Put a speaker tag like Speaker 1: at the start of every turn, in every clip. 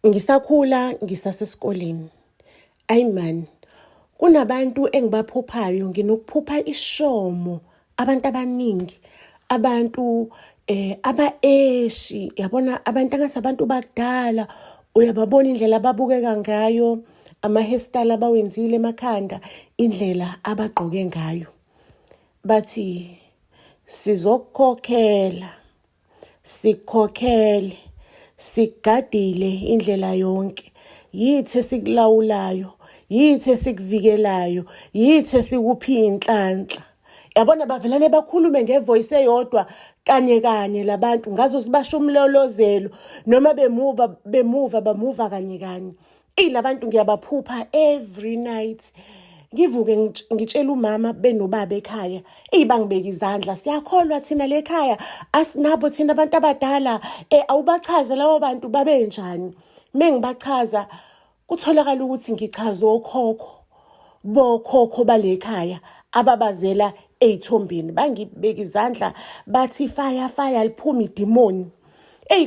Speaker 1: Ngisakhula ngisasesikoleni. Ayi man, kunabantu engibaphuphayo, nginokuphupha ishomo, abantu abaningi, abantu aba-eshi, yabona abantu angathi abantu bakudala, uyababona indlela ababukeka ngayo, ama-hairstyle abawenzile emakhanda, indlela abagqoke ngayo. Bathi sizokukhokhela, sikhokhele, sikugadile indlela yonke, yithi esikulawulayo, yithi esikuvikelayo, yithi esikuphi inhlanhla. Yabona bavelane bakhulume ngevoice eyodwa kanye kanye labantu ngazo sibasho umlolozelo noma bamuva kanye kanye. Labantu ngiyabaphupha every night. Ngivuke ngitshela umama benobaba ekhaya, bangibeka izandla, siyakholwa thina le khaya, asinabo thina abantu abadala, awubachaze labo bantu babenjani. Mengibachaza kutholakala ukuthi ngichaze bokhokho bale khaya ababazela ey'thombeni, bangibeka izandla bathi fire liphuma idimoni.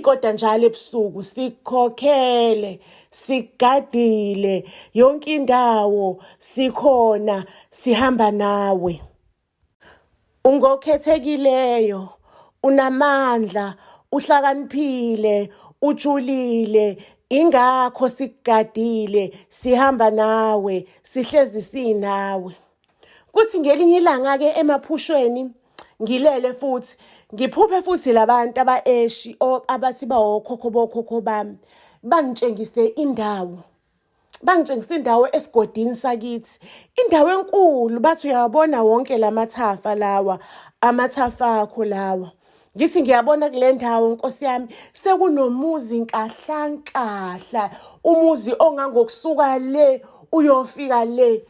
Speaker 1: Kodwa njalo ebusuku sikhokhele, sikugadile, yonke indawo sikhona, sihamba nawe. Ungokhethekileyo, unamandla, uhlakaniphile, ujulile, ingakho sikugadile, sihamba nawe, sihlezi sinawe. Kuthi ngelinye ilanga-ke emaphushweni ngilele futhi ngiphuphe futhi labantu aba-eshi abathi bawokhokho bokhokho bami bangitshengise indawo esigodini sakithi, indawo enkulu. Bathi uyawabona wonke lamathafa lawa, amathafa akho lawa. Ngithi ngiyabona kule ndawo Nkosi yami sekunomuzi nkahlankahla, umuzi ongangokusuka le uyofika le.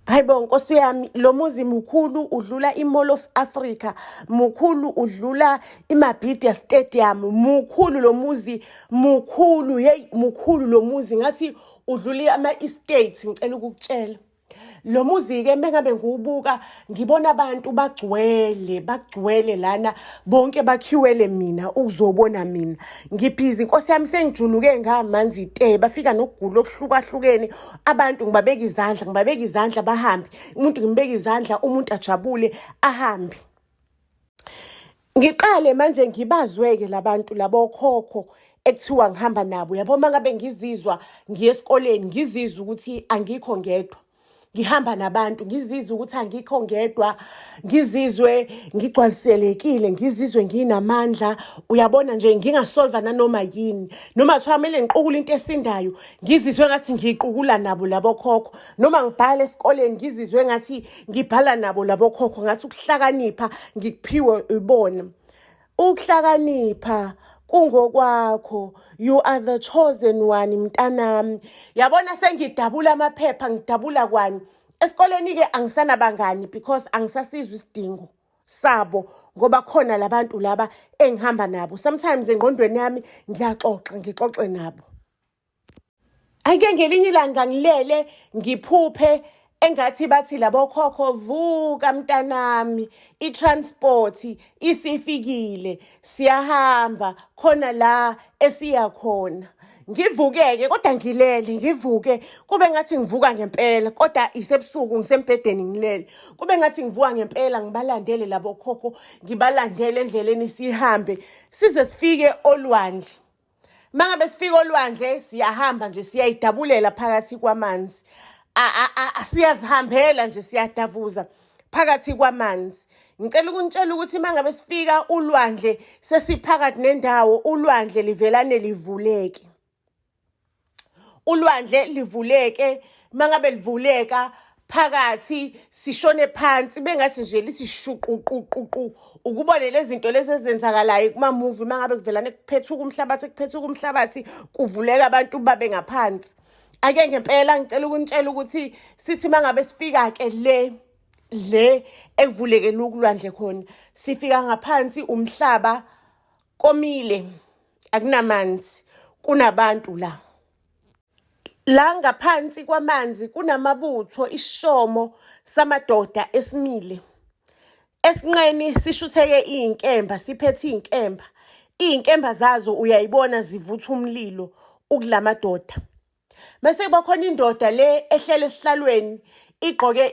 Speaker 1: Hayibo Nkosi yami, lo muzi mukhulu udlula i-Mall of Africa, mukhulu udlula iMabhida Stadium, mukhulu lo muzi, mukhulu lo muzi, ngathi udlula ama-estates. Ngicela ukukutshela lo muzi-ke mengabe ngiwubuka ngibona abantu bagcwele lana, bonke bakhiwele mina ukuzobona mina. Ngibhizi Nkosi yami, sengijuluke ngamanzi bafika nokugula okuhlukahlukene. Abantu ngibabeka izandla bahambe, umuntu ngimbeka izandla, umuntu ajabule ahambe. Ngiqale manje ngibazweke labantu labo khokho ekuthiwa ngihamba nabo. Yabo mangabe ngizizwa ngiye esikoleni, ngizizwa ukuthi angikho ngedwa, ngihamba nabantu, ngizizwe ukuthi angikho ngedwa, ngizizwe ngigcwaliselekile, ngizizwe nginamandla. Uyabona nje ngingasolva nanoma yini, noma kufanele ngiqukule into esindayo, ngizizwe ngathi ngiyiqukula nabo labo khokho. Noma ngibhala esikoleni, ngizizwe ngathi ngibhala nabo labo khokho. Ngathi ukuhlakanipha ngikuphiwe ibona. Ukuhlakanipha kungokwakho, you are the chosen one mntanami. Yabona sengidabula amaphepha, ngidabula kwani. Esikoleni-ke angisanabangani because angisasizwa isidingo sabo ngoba khona labantu laba engihamba nabo. Sometimes engqondweni yami ngixoxe nabo. Ake ngelinye ilanga ngilele ngiphuphe engathi bathi labo khokho, vuka mntanami, i-transport isifikile, siyahamba khona la esiya khona. Ngivuke-ke kodwa ngilele, ngivuke kube ngathi ngivuka ngempela, kodwa isebusuku ngisembhedeni ngilele. Kube ngathi ngivuka ngempela, ngibalandele labo khokho, ngibalandele endleleni sihambe size sifike olwandle. Mangabe sifika olwandle siyahamba nje, siyayidabulela phakathi kwamanzi. Siyazihambela nje, siyadavuza phakathi kwamanzi. Ngicela ukunitshela ukuthi mangabe sifika ulwandle sesiphakathi nendawo, ulwandle livelane livuleke. Ulwandle livuleke, mangabe livuleka phakathi sishone phansi bengathi nje lisishuququququ. Ukubona lezi zinto lezi ezenzakalayo kuma-movie, mangabe kuvelane kuphethuka umhlabathi kuvuleka abantu babe ngaphansi. Ake ngempela ngicela ukunitshela ukuthi sithi mangabe sifika-ke le ekuvulekele ulwandle khona, sifika ngaphansi umhlaba komile, akunamanzi, kunabantu la. La ngaphansi kwamanzi kunamabutho, ishomo samadoda esimile. Esinqeni sishutheke iy'nkemba, siphethe iy'nkemba. Iy'nkemba zazo uyayibona zivutha umlilo. ukulamadoda. Mase kuba khona indoda le ehlele esihlalweni igqoke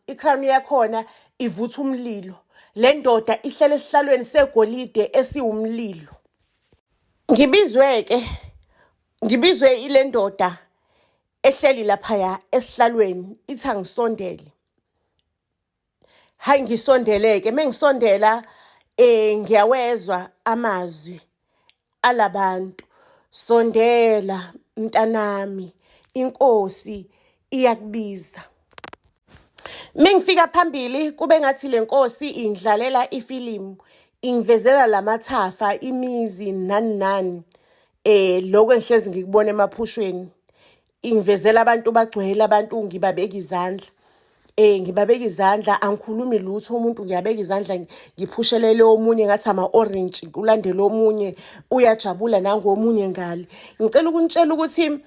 Speaker 1: i-crown yakhona ivutha umlilo. Le ndoda ihlele esihlalweni segolide esiwumlilo. Ngibizwe ile ndoda ehleli laphaya esihlalweni ithi angisondele. Hayi ngisondeleke, mengisondela ngiyawezwa amazwi alabantu. Sondela mntanami, inkosi iyakubiza. Mengifika phambili kube ngathi le nkosi ingidlalela ifilimu, ingivezela lamathafa, imizi nani. Lokho engihlezi ngikubona emaphushweni. Ingivezela abantu bagcwele, abantu ngibabeka izandla. Ngibabeka izandla, angikhulumi lutho, umuntu ngiyabeka izandla ngiphushele omunye ngathi ama-orange, kulandele omunye uyajabula nangomunye ngale. Ngicela ukunitshela ukuthi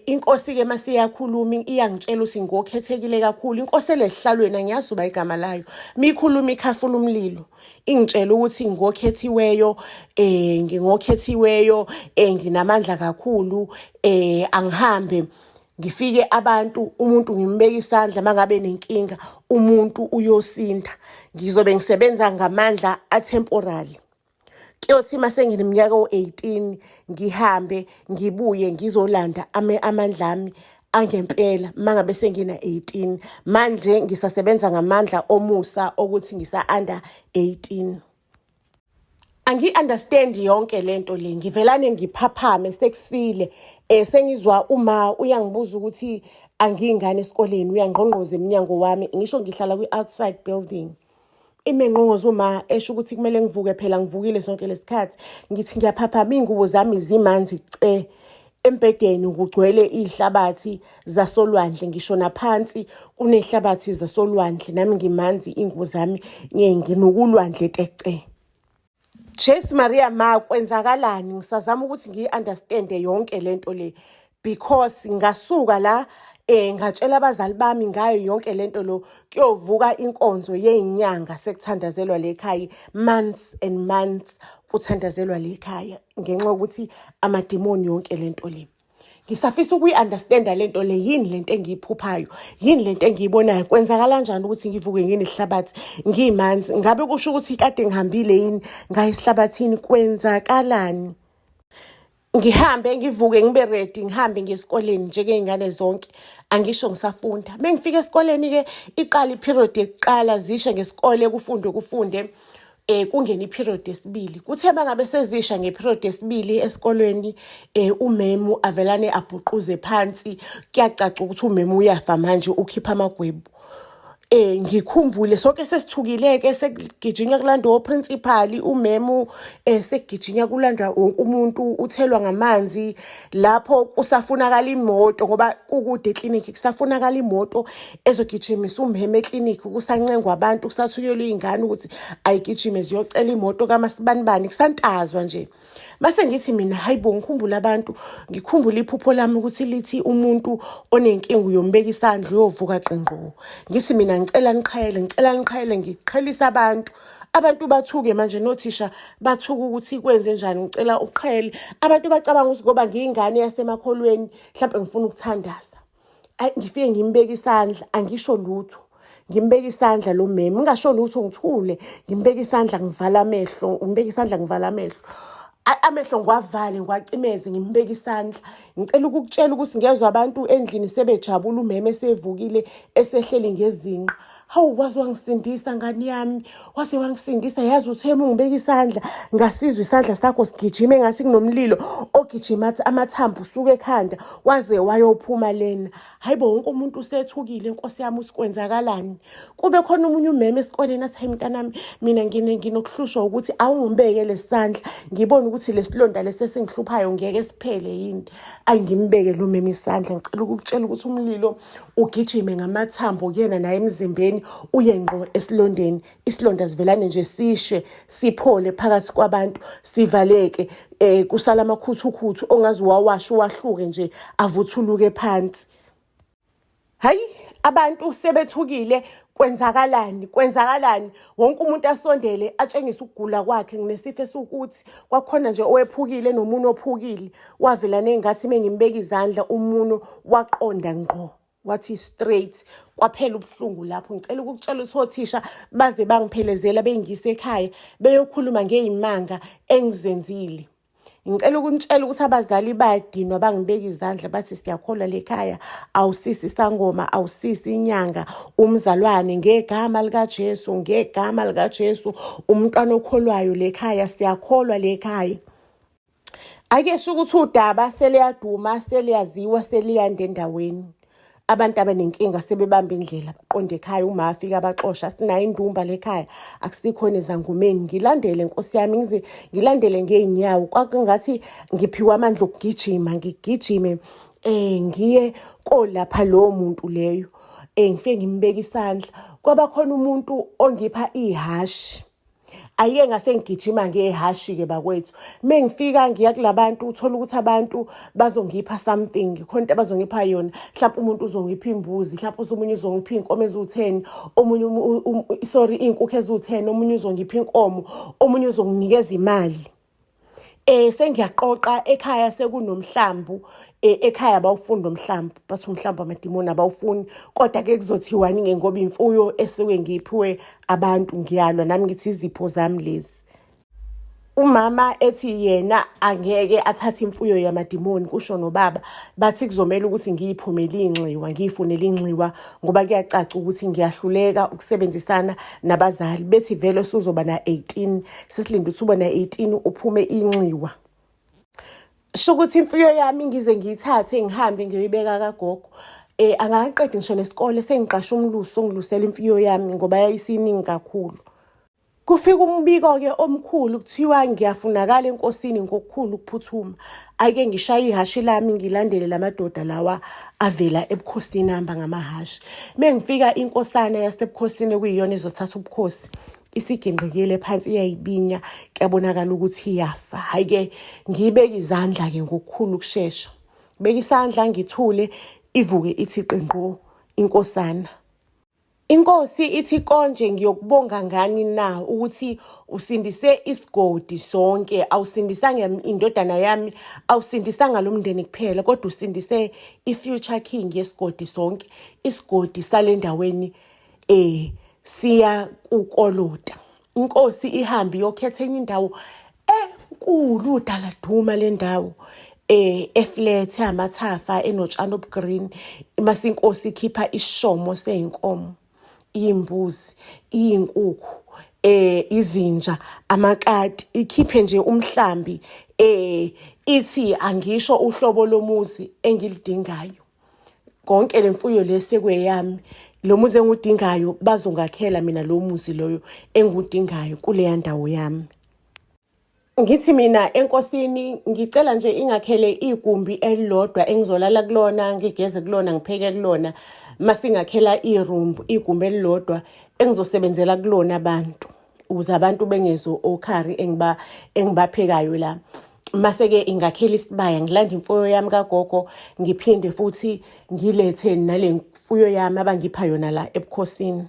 Speaker 1: inkosi-ke masiyakhuluma iyangitshela ukuthi ngokhethekile kakhulu. Inkosi elesihlalweni angiyazi uba igama layo. Mikhuluma ikhafula umlilo. Ingitshela ukuthi ngingokhethiweyo, nginamandla kakhulu, angihambe ngifike abantu, umuntu ngimbeka isandla mangabe nenkinga, umuntu uyosinda. Ngizobe ngisebenza ngamandla atemporary. Kuyothi mase ngineminyaka o-18 ngihambe ngibuye ngizolanda amandla ami angempela mangabe sengina 18. Manje ngisasebenza ngamandla omusa ukuthi ngisa-under 18. Angi-understand yonke lento le, ngivelane ngiphaphame sekusile. Sengizwa uma uyangibuza ukuthi angiyingane esikoleni, uyangqongqoza eminyango wami, ngisho ngihlala kwi-outside building. Imengqongoza uma esho ukuthi kumele ngivuke, phela ngivukile sonke lesikhathi. Ngithi ngiyaphaphama, iy'ngubo zami zimanzi embedeni kugcwele iy'hlabathi zasolwandle, ngisho naphansi kunehlabathi zasolwandle, nami ngimanzi, iy'ngubo zami nginokulwandle tece. Jesu Maria ma, kwenzakalani? Ngisazama ukuthi ngiyi-understande yonke lento le, because ngasuka la ngatshela abazali bami ngayo yonke lento lo. Kuyovuka inkonzo yey'nyanga sekuthandazelwa lekhaya, months and months kuthandazelwa lekhaya, ngenxa yokuthi amadimoni yonke lento le. Ngisafisa ukuyi-understanda lento le, yini lento engiyiphuphayo, yini lento engiyibonayo, kwenzakala kanjani ukuthi ngivuke nginesihlabathi ngimanzi? Ngabe kusho ukuthi kade ngihambile yini ngayo esihlabathini? Kwenzakalani? Ngihambe ngivuke ngibe ready ngihambe ngesikoleni njengey'ngane zonke, angisho ngisafunda. Mengifika esikoleni-ke iqala iperiod yokuqala, zishe ngesikole kufunde kungena iperiod yesibili. Kuthe bangabe sezisha ngeperiod yesibili esikolweni, umemu avelane abhuquze phansi. Kuyacaca ukuthi umemu uyafa manje, ukhipha amagwebu. Ngikhumbule sonke sesithukile-ke, sekugijinywa kulandwa oprincipal, umemu sekugijinywa kulandwa wonke umuntu, uthelwa ngamanzi. Lapho kusafunakala imoto ngoba kukude eklinikhi, kusafunakala imoto ezogijimisa umemu eklinikhi. Kusancengwa abantu, kusathunyelwa iy'ngane ukuthi ayigijime ziyocela imoto kaMasibanibani, kusantazwa nje. Mase ngithi mina, hayibo, ngikhumbula abantu, ngikhumbula iphupho lami ukuthi lithi umuntu onenkinga uyombeka isandla uyovuka qingqo. Ngithi mina ngicela niqhayele, ngiqhelisa abantu bathuke manje, nothisha bathuka ukuthi kwenze njani, ngicela uqhele. Abantu bacabanga ukuthi ngoba ngiyingane yasemakholweni mhlawumbe ngifuna ukuthandaza. Ngifike ngimbeka isandla, angisho lutho, ngimbeka isandla lo meme, ngingasho lutho, ngithule, ngimbeka isandla ngivala amehlo, amehlo ngiwavale, ngiwacimeze, ngimbeka isandla. Ngicela ukukutshela ukuthi ngezwe abantu endlini sebejabula, umeme esevukile, esehleli ngezinqa. Hawu, waze wangisindisa ngani yami, waze wangisindisa. Yazi uthe uma ngibeka isandla ngasizwa isandla sakho sigijima engathi kunomlilo ogijima athi amathambo usuke ekhanda waze wayophuma lena. Hayibo, wonke umuntu usethukile. Nkosi yami, usikwenzakalani? Kube khona umunye umeme esikoleni athi, hayi mntanami, mina nginokuhlushwa ukuthi awungibeke lesandla, ngibone ukuthi lesilonda lesesinghluphayo ngeke siphele yini. Ngimbeke lo meme isandla. Ngicela ukukutshela ukuthi umlilo ugijime ngamathambo kuyena naye emzimbeni, uye ngqo esilondeni. Isilonda sivelane nje sishe siphole phakathi kwabantu, sivaleke, kusala amakhuthukuthu ongazi wawasha uwahluke nje avuthuluke phansi. Hayi, abantu sebethukile, kwenzakalani. Wonke umuntu asondele atshengise ukugula kwakhe. Nginesifo esukuthi kwakhona nje owephukile nomunwe ophukile. Wavela nengathi mengimbeka izandla umunwe waqonda ngqo. Wathi straight, kwaphela ubuhlungu lapho. Ngicela ukukutshela ukuthi othisha baze bangiphelezela bengise ekhaya beyokhuluma ngey'manga engizenzile. Ngicela ukunitshela ukuthi abazali bayadinwa bangibeka izandla bathi siyakholwa lekhaya, awusisi isangoma, awusisi inyanga, umzalwane ngegama likaJesu, ngegama likaJesu, umntwana okholwayo lekhaya, siyakholwa lekhaya. Akesho ukuthi udaba seliyaduma, seliyaziwa, seliyanda endaweni. Abantu abanenkinga sebebamba indlela baqonde ekhaya, uma afika abaxosha sinayo indumba lekhaya, akusikhona ezangumeni. Ngilandele Nkosi yami, ngilandele ngeenyawo. Kwakungathi ngiphiwe amandla okugijima, ngigijime ngiye kolapha lowo muntu leyo. Ngifike ngimbeka isandla. Kwabakhona umuntu ongipha ihashi. Ayike ngase ngigijima ngehashi-ke bakwethu. Mengifika ngiya kulabantu uthola ukuthi abantu bazongipha something, khona into abazongipha yona. Mhlawumbe umuntu uzongipha imbuzi, mhlawumbe omunye uzongipha inkomo eziwu-10, omunye iy'nkukhu eziwu-10, omunye uzongipha inkomo, omunye uzonginikeza imali. Sengiyaqoqa ekhaya sekunomhlambu, ekhaya abawufunda umhlambu, bathi umhlambu amadimoni abawufuni. Kodwa-ke kuzothiwani-ke ngoba imfuyo esuke ngiyiphiwe abantu ngiyalwa nami ngithi izipho zami lezi. Umama ethi yena angeke athathe imfuyo yamadimoni, kusho nobaba. Bathi kuzomela ukuthi ngiyiphumele inxiwa, ngiyifunele inxiwa ngoba kuyacaca ukuthi ngiyahluleka ukusebenzisana nabazali. Bethi vele usuzoba na-18, sesilinde ukuthi uba na-18 uphume inxiwa. Sho ukuthi imfuyo yami ngize ngiyithathe ngihambe ngiyoyibeka kagogo. Angakaqedi ngisho nesikole sengiqashe umlusi ongilusela imfuyo yami ngoba yayisiningi kakhulu. Kufika umbiko-ke omkhulu kuthiwa ngiyafunakala enkosini ngokukhulu ukuphuthuma. Ake ngishaye ihashi lami ngilandele lamadoda lawa avela ebukhosini ahamba ngamahashi. Mengifika inkosana yasebukhosini okuyiyona ezothatha ubukhosi, isiginqikile phansi iyayibinya, kuyabonakala ukuthi iyafa. Hayi-ke ngiyibeka izandla-ke ngokukhulu ukushesha. Beka isandla ngithule, ivuke ithi qinqo inkosana. Inkosi ithi konje ngiyokubonga ngani na ukuthi usindise isigodi sonke, awusindisanga indodana yami, awusindisanga lo mndeni kuphela, kodwa usindise i-future king yesigodi sonke. Isigodi sale ndaweni siya kukolota. Inkosi ihambe yokhetha enye indawo enkulu dala duma le ndawo. Eflat amathafa enotshani obugreen. Mase inkosi ikhipha ishomo seyinkomo, imbuzi, iyinkukhu, izinja, amakati, ikhiphe nje umhlambi, ithi angisho uhlobo lomuzi engilidingayo. Konke lemfuyo lesekweyami, lo muzi engudingayo bazongakhela mina lo muzi loyo engudingayo kuleya ndawo yami. Ngithi mina enkosini ngicela nje ingakhele igumbi elilodwa engizolala kulona, ngigeze kulona, ngipheke kulona. Masingakhela igumbi elilodwa engizosebenzela kulona abantu, ukuze abantu bengezo okhari engibaphekayo la. Mase-ke ingakhela isibaya, ngilanda imfuyo yami kagogo, ngiphinde futhi ngilethe nale mfuyo yami abangipha yona la ebukhosini.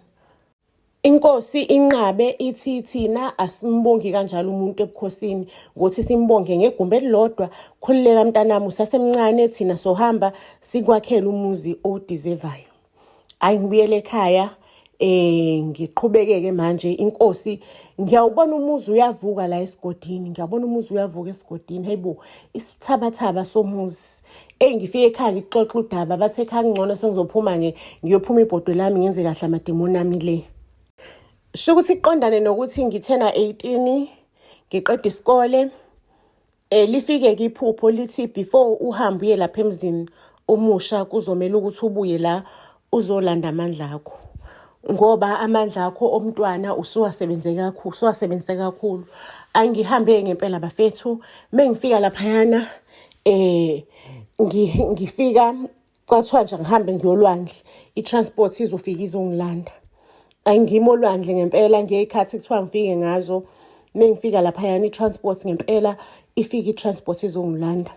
Speaker 1: Inkosi inqabe ithi thina asimbongi kanjalo umuntu ebukhosini, ngothi simbonge ngegumbi elilodwa. Khulileka mntanami, usasemncane, thina sohamba sikwakhela umuzi owudizevayo. Hayi ngibuyele ekhaya, ngiqhubekeke manje. Inkosi ngiyawubona umuzi uyavuka la esigodini, ngiyabona umuzi uyavuka esigodini. Hayibo, isithabathaba somuzi. Ngifike ekhaya ngixoxa udaba, bathe ekhaya ngcono sengizophuma ngiyophuma ibhodwe lami ngenze kahle amadimoni ami le. Sho ukuthi iqondane nokuthi ngithena 18 ngiqeda isikole. Lifike-ke iphupho lithi before uhambe uye lapha emzini omusha kuzomela ukuthi ubuye la uzolanda amandla akho, ngoba amandla akho omntwana usuwasebenzise kakhulu. Angihambe ngempela bafethu. Mengifika laphayana ngifika kwathiwa nje ngihambe ngiyolwandle, i-transport izofika izongilanda. Angimo olwandle ngempela ngeyikhathi kuthiwa ngifike ngazo. Mengifika laphayana i-transport ngempela ifika i-transport izongilanda.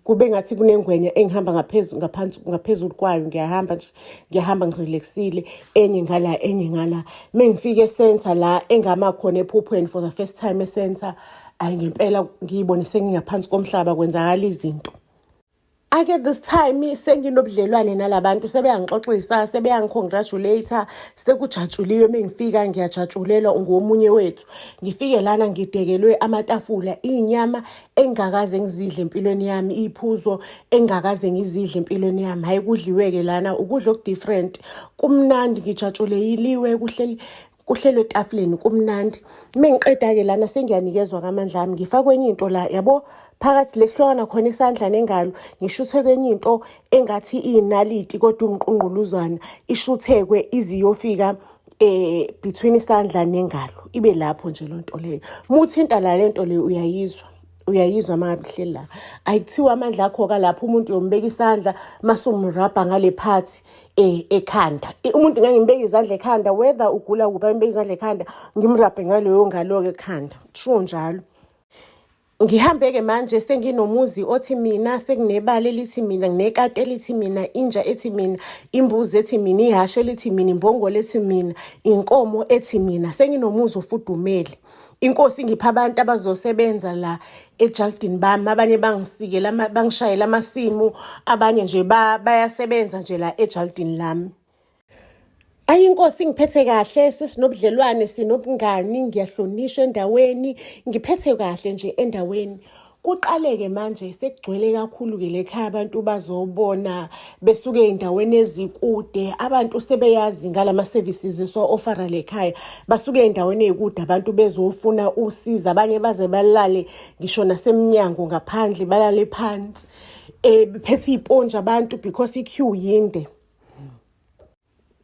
Speaker 1: kube ngathi kunengwenya engihamba ngaphezulu kwayo, ngiyahamba nje, ngiyahamba ngirelaxile, enye ngala enye ngala. Mengifika e-center la engama khona ephuphweni for the first time e-center, ayi ngempela ngiyibone sengingaphansi komhlaba kwenzakala izinto. Ake this time senginobudlelwane nalabantu, sebeyangixoxisa, sebeyangicongratulate, sekujatshuliwe. Mengifika ngiyajatshulelwa ngomunye wethu. Ngifike lana ngidekelwe amatafula, inyama engakaze ngizidle empilweni yami, iphuzo engakaze ngizidle empilweni yami. Hayi kudliwe-ke lana ukudla okudifferent, kumnandi, ngijatshuleliwe, kuhlelwe etafuleni, kumnandi. Mengiqeda-ke lana sengiyanikezwa kamandla ami, ngifakwe enye into la, yabo phakathi lehlokana khona isandla nengalo, ngishuthwe kwenye into engathi iy'naliti kodwa umqungquluzwana, ishuthekwe iziyofika between isandla nengalo, ibe lapho nje lo nto leyo. Muthinta la lento leyo uyayizwa mangabe ihleli la. Ayikuthiwa amandla akho kalapho umuntu uyombeka isandla masumrabha ngale phathi ekhanda. Umuntu ngangimbeka izandla ekhanda, whether ugula kuphi, ngimbeka izandla ekhanda ngimrabhe ngaleyo ngalo-ke ekhanda, true njalo. Ngihambe-ke manje senginomuzi othi mina, senginebala elithi mina, nginekati elithi mina, inja ethi mina, imbuzi ethi mina, ihashe elithi mina, imbongolo ethi mina, inkomo ethi mina. Senginomuzi ofudumele. Inkosi ngipha abantu abazosebenza la ejardini bami, abanye bangisikela, bangishayela amasimu, abanye nje bayasebenza nje la ejardini lami. Ayi inkosi ngiphethe kahle, sesinobudlelwane, sinobungani, ngiyahlonishwa endaweni, ngiphethe kahle nje endaweni. Kuqaleke manje sekugcwele kakhulu-ke lekhaya, abantu bazobona besuke ey'ndaweni ezikude, abantu sebeyazi ngalama-services esiwa-ofara lekhaya, basuke ey'ndaweni ey'kude abantu bezofuna usiza, abanye baze balale ngisho nasemnyango ngaphandle, balale phansi, bephethe iy'ponji abantu because i-queue yinde.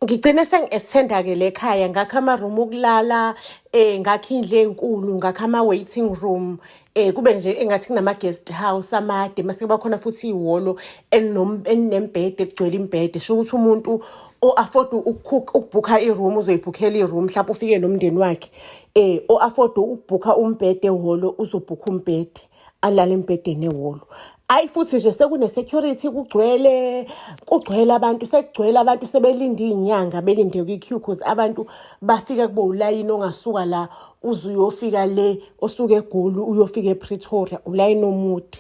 Speaker 1: Ngigcine sengi-extenda-ke lekhaya, ngakha ama-room okulala, ngakha indlu enkulu, ngakha ama-waiting room, kube nje engathi kunama-guest house amade, mase kuba khona futhi ihholo elinembhede, egcwele imbhede. Sho ukuthi umuntu o-afford ukubhukha i-room uzoyibhukhela i-room, mhlawumbe ufike nomndeni wakhe, o-afford ukubhukha umbhede ehholo uzobhukha umbhede, alale embhedeni ehholo. Ayi futhi nje sekune-security, kugcwele abantu, sekugcwele abantu sebelinde iy'nyanga, belinde kwi-queue because abantu bafika kube ulayini ongasuka la uze uyofika le, osuke eGoli uyofika ePretoria, ulayini omude.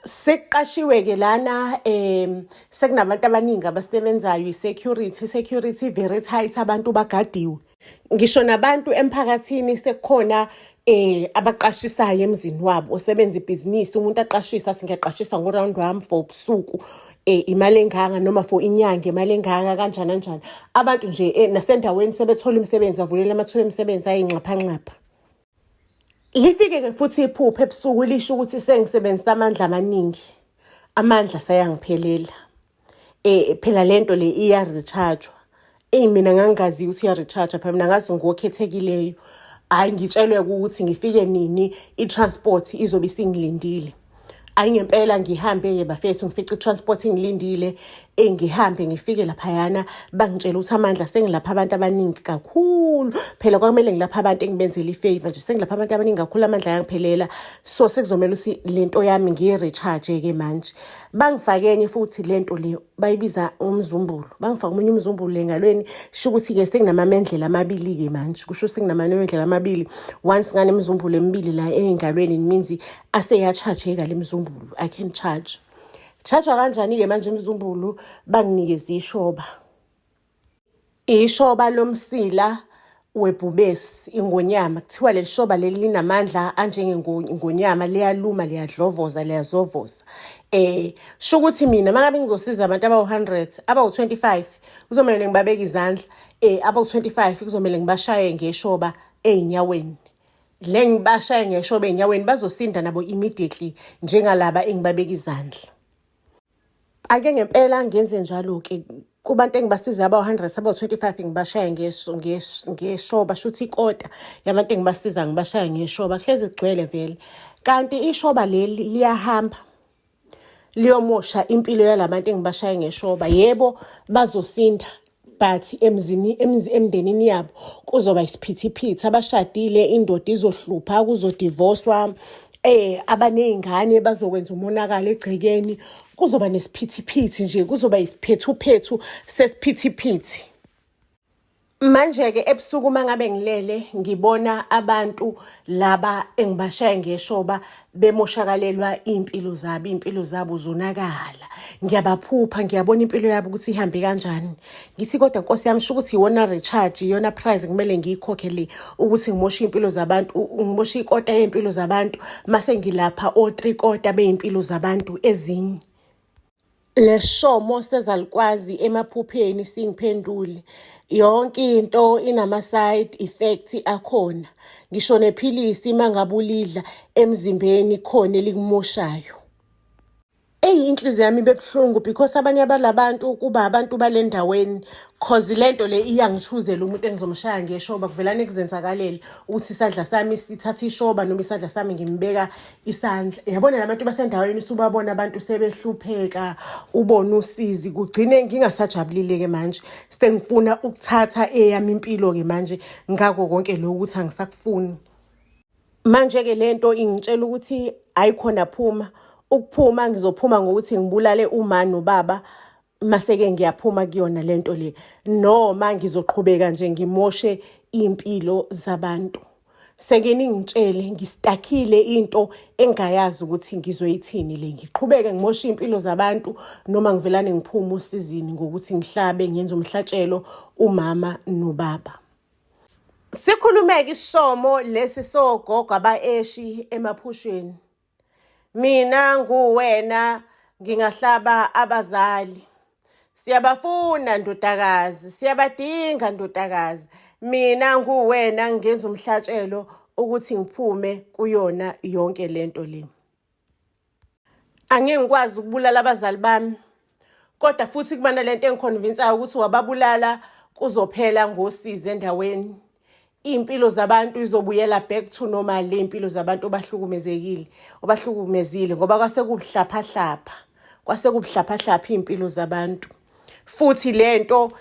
Speaker 1: Sekuqashiwe-ke lana, sekunabantu abaningi abasebenzayo, i-security very tight, abantu bagadiwe. Ngisho nabantu emphakathini sekukhona abaqashisayo emzini wabo, osebenza ibhizinisi, umuntu aqashisa, ngiyaqashisa ngo-round wami for ubusuku, imali engaka, noma for inyanga imali engaka, kanjani. Abantu nje nasendaweni sebethola imisebenzi, avulela amathuba emisebenzi ayinxaphanxapha. Lifike-ke futhi iphupho ebusuku lisho ukuthi sengisebenzisa amandla amaningi, amandla sayangiphelela. Phela lento le iya-recharge-wa. Mina ngangingazi ukuthi iya-recharge-a, phela mina ngazi ngokhethekileyo. Hayi ngitshelwe ukuthi ngifike nini, i-transport izobe isingilindile. Ayi ngempela ngihambe-ke bafethu, ngifice i-transport ingilindile, ngihambe ngifike laphayana, bangitshela ukuthi amandla sengilapha abantu abaningi kakhulu. Phela kwakumele ngilapha abantu engibenzela i-favor nje, sengilapha abantu abaningi kakhulu, amandla ayangiphelela. So sekuzomela ukuthi lento yami ngiyi-recharge-ke manje. Bangifake enye futhi lento leyo bayibiza umzumbulo, bangifaka omunye umzumbulo engalweni. Sho ukuthi-ke senginamamendlela amabili-ke manje, kusho senginamamendlela amabili. Once nganemizumbulo emibili la engalweni, means aseya-charge-eka le mizumbulo, I can charge. Charge-wa kanjani-ke manje imizumbulo? Banginikeza ishoba lomsila webhubesi, ingonyama. Kuthiwa leli shoba leli linamandla anjengengonyama, liyaluma, liyadlovoza, liyazovoza. Sho ukuthi mina mangabe ngizosiza abantu abawu-100, abawu-25 kuzomele ngibabeke izandla, abawu-25 kuzomele ngibashaye ngeshoba ey'nyaweni. Le ngibashaye ngeshoba ey'nyaweni bazosinda nabo immediately njengalaba engibabeka izandla. Ake ngempela ngenze njalo-ke kubantu engibasiza abawu-100, abawu-25 ngibashaya ngeshoba, shuthi ikota yabantu engibasiza ngibashaya ngeshoba, kuhlezi kugcwele vele. Kanti ishoba leli liyahamba liyomosha impilo yalabantu engibashaya ngeshoba. Yebo bazosinda, but emndenini yabo kuzoba isiphithiphithi. Abashadile, indoda izohlupha, kuzodivoswa, abaney'ngane bazokwenza umonakalo egcekeni, kuzoba nesiphithiphithi nje, kuzoba isiphethuphethu sesiphithiphithi. Manje-ke ebusuku uma ngabe ngilele ngibona abantu laba engibashaya ngeshoba bemoshakalelwa iy'mpilo zabo zonakala. Ngiyabaphupha, ngiyabona impilo yabo ukuthi ihambe kanjani. Ngithi kodwa Nkosi yami, sho ukuthi iwona recharge, iyona prize kumele ngiyikhokhe le ukuthi ngimoshe iy'mpilo zabantu, ngimoshe ikota yey'mpilo zabantu mase ngilapha o-3/4 bey'mpilo zabantu ezinye. Leshomo sezalikwazi emaphupheni singiphendule. Yonke into inama-side effect akhona. Ngisho nephilisi mangabe ulidla emzimbeni khona elikumoshayo. Inhliziyo yami bebuhlungu because abanye balabantu kuba abantu balendaweni, cause lento le iyangithuzela umuntu engizomshaya ngeshoba kuvelane kuzenzakalele ukuthi isandla sami sithatha ishoba noma isandla sami ngimbeka isandla. Yabona labantu basendaweni usubabona abantu sebehlupheka, ubona usizi, kugcine ngingasajabulile ke manje. Sengifuna ukuthatha eyami impilo ke manje ngako konke lokho ukuthi angisakufuni. Manje ke lento ingitshela ukuthi ayikhona phuma. Ukuphuma ngizophuma ngokuthi ngibulale uma nobaba maseke ngiyaphuma kuyona lento le, noma ngizoqhubeka nje ngimoshe impilo zabantu. Seke ningitshele ngistakile into engayazi ukuthi ngizoyithini le, ngiqhubeke ngimoshe impilo zabantu noma ngivelane ngiphume usizini ngokuthi ngihlabe ngenze umhlatshelo umama nobaba. Sikhulumeke isishomo lesi sogogo abaeshi emaphushweni. Mina nguwena ngingahlaba abazali. Siyabafuna ndodakazi, siyabadinga ndodakazi. Mina nguwena ngenza umhlatshelo ukuthi ngiphume kuyona yonke lento le. Angeke ngikwazi ukubulala abazali bami. Kodwa futhi kubana lento engiconvinceayo ukuthi wababulala kuzophela ngosizo endaweni. Iy'mpilo zabantu izobuyela back to normal, le iy'mpilo zabantu obahlukumezile ngoba kwase kubuhlaphahlapha iy'mpilo zabantu. Futhi lento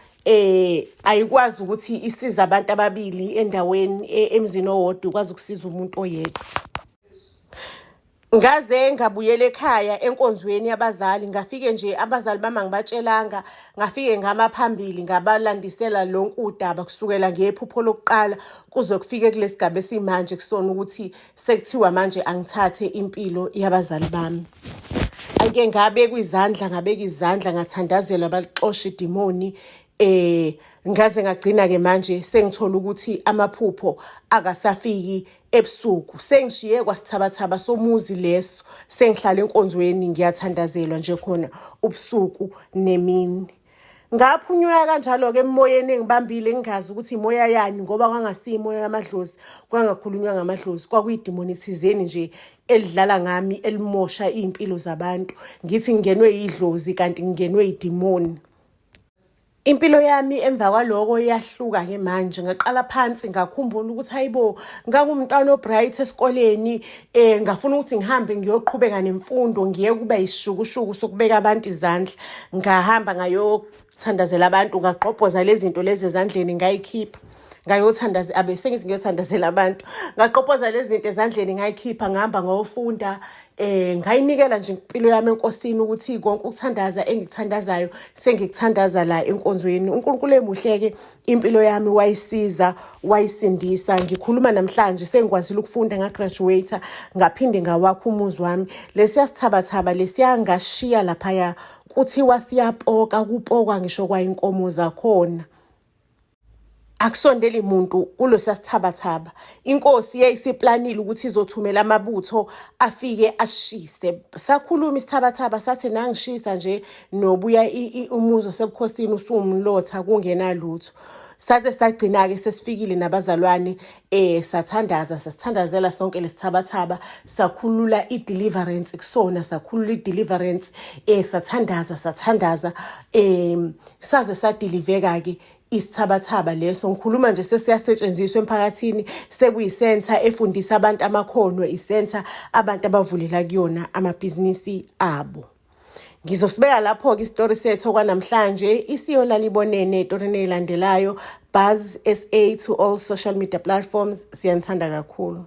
Speaker 1: ayikwazi ukuthi isize abantu ababili endaweni emzini owodwa, ukwazi ukusiza umuntu oyedwa. Ngaze ngabuyela ekhaya enkonzweni yabazali, ngafike nje abazali bami angibatshelanga, ngafike ngama phambili ngabalandisela lonke udaba kusukela ngephupho lokuqala kuze kufike kulesigaba esimanje kusona ukuthi sekuthiwa manje angithathe impilo yabazali bami. Ake ngabeka izandla ngathandazela balixosha idimoni. Ngaze ngagcina-ke manje sengithola ukuthi amaphupho akasafiki ebusuku. Sengishiye kwasithabathaba somuzi leso, sengihlala enkonzweni ngiyathandazelwa nje khona ubusuku nemini. Ngaphunyuka kanjalo-ke emoyeni engibambile ngingazi ukuthi imoya yani ngoba kwangasiyo imoya yamadlozi, kwangakhulunywa ngamadlozi, kwakuyidimoni thizeni nje elidlala ngami elimosha iy'mpilo zabantu. Ngithi ngingenwe yidlozi kanti ngingenwe idimoni. Impilo yami emva kwaloko iyahluka-ke manje. Ngaqala phansi ngakhumbula ukuthi hayibo, ngangumntwana obright esikoleni, ngafuna ukuthi ngihambe ngiyoqhubeka nemfundo, ngiye kuba yisishukushuku sokubeka abantu izandla. Ngahamba ngayothandazela abantu, ngagqobhoza lezi zinto lezi ezandleni ngayikhipha. Ngayothandaza sengithi ngiyothandazela abantu, ngaqophoza lezi zinto ezandleni ngayikhipha, ngihamba ngayofunda. Ngayinikela nje impilo yami enkosini ukuthi konke ukuthandaza engikuthandazayo sengikuthandaza la enkonzweni. uNkulunkulu emuhle-ke impilo yami wayisiza, wayisindisa. Ngikhuluma namhlanje sengikwazile ukufunda, ngagraduate, ngaphinde ngawakha umuzi wami. Lesiya sithabathaba lesiya ngashiya laphaya, kuthiwa siyapoka, kupokwa ngisho kwayinkomo zakhona. Akusondeli muntu kulo sasithabathaba. Inkosi yayisiplanile ukuthi izothumela amabutho afike ashise. Sakhuluma isithabathaba sathi nangishisa nje nobuya umuzi osebukhosini usumlotha kungenalutho. Sathe sagcina-ke sesifikile nabazalwane, sasithandazela sonke lesithabathaba, sakhulula i-deliverance kusona, sakhulula i-deliverance, sathandaza saze sadiliveka-ke isithabathaba leso. Ngikhuluma nje sesiyasetshenziswa emphakathini, sekuyisenta efundisa abantu amakhono, isenta abantu abavulela kuyona amabhizinisi abo. Ngizosibeka lapho-ke isitori sethu kwanamhlanje. Isiyolala ibonene etoreni elandelayo. Buzz SA to all social media platforms. Siyanithanda kakhulu.